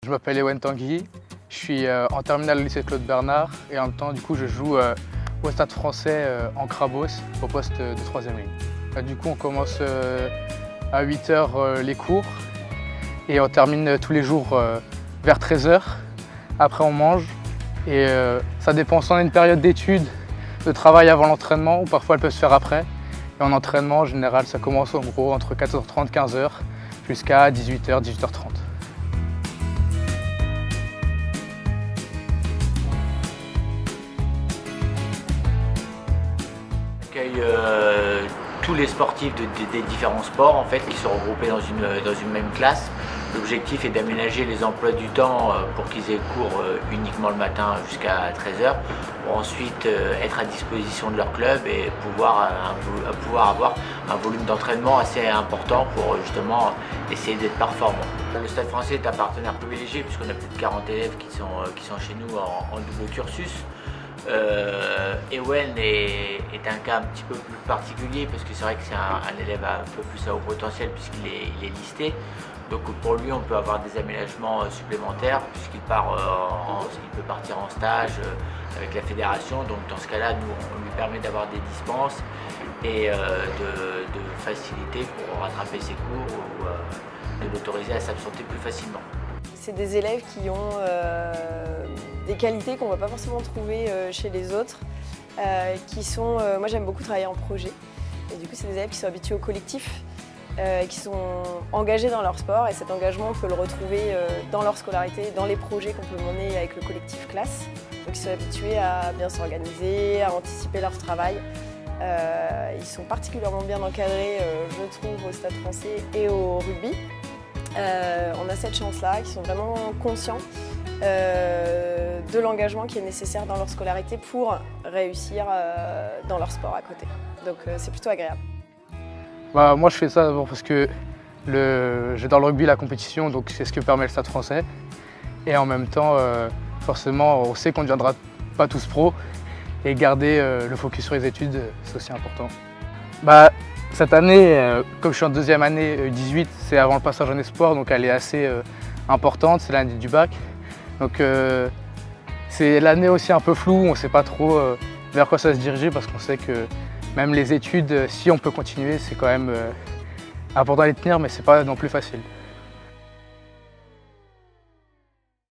Je m'appelle Ewen Tanguy, je suis en terminale au lycée Claude Bernard et en même temps je joue au Stade Français en Crabos au poste de 3e ligne. Du coup on commence à 8 h les cours et on termine tous les jours vers 13 h. Après on mange et ça dépend, soit on a une période d'études, de travail avant l'entraînement ou parfois elle peut se faire après. Et en entraînement en général ça commence en gros entre 14h30 et 15 h jusqu'à 18 h, 18h30. Tous les sportifs des différents sports en fait, qui sont regroupés dans une même classe. L'objectif est d'aménager les emplois du temps pour qu'ils aient cours uniquement le matin jusqu'à 13 h, pour ensuite être à disposition de leur club et pouvoir avoir un volume d'entraînement assez important pour justement essayer d'être performant. Le Stade Français est un partenaire privilégié puisqu'on a plus de 40 élèves qui sont chez nous en double cursus. Ewen est un cas un petit peu plus particulier parce que c'est vrai que c'est un élève un peu plus à haut potentiel puisqu'il est listé. Donc pour lui on peut avoir des aménagements supplémentaires puisqu'il peut partir en stage avec la fédération. Donc dans ce cas-là, nous on lui permet d'avoir des dispenses et de faciliter pour rattraper ses cours ou de l'autoriser à s'absenter plus facilement. C'est des élèves qui ont des qualités qu'on ne va pas forcément trouver chez les autres, moi j'aime beaucoup travailler en projet, et du coup c'est des élèves qui sont habitués au collectif, qui sont engagés dans leur sport, et cet engagement on peut le retrouver dans leur scolarité, dans les projets qu'on peut mener avec le collectif classe. Donc ils sont habitués à bien s'organiser, à anticiper leur travail. Ils sont particulièrement bien encadrés, je trouve, au Stade Français et au rugby. On a cette chance-là, qu'ils sont vraiment conscients de l'engagement qui est nécessaire dans leur scolarité pour réussir dans leur sport à côté. Donc c'est plutôt agréable. Moi je fais ça d'abord parce que j'ai dans le rugby la compétition, donc c'est ce que permet le Stade Français. Et en même temps, forcément, on sait qu'on ne deviendra pas tous pros et garder le focus sur les études, c'est aussi important. Cette année, comme je suis en deuxième année 18, c'est avant le passage en espoir, donc elle est assez importante, c'est l'année du bac. Donc c'est l'année aussi un peu floue, on ne sait pas trop vers quoi ça va se diriger parce qu'on sait que même les études, si on peut continuer, c'est quand même important à les tenir, mais c'est pas non plus facile.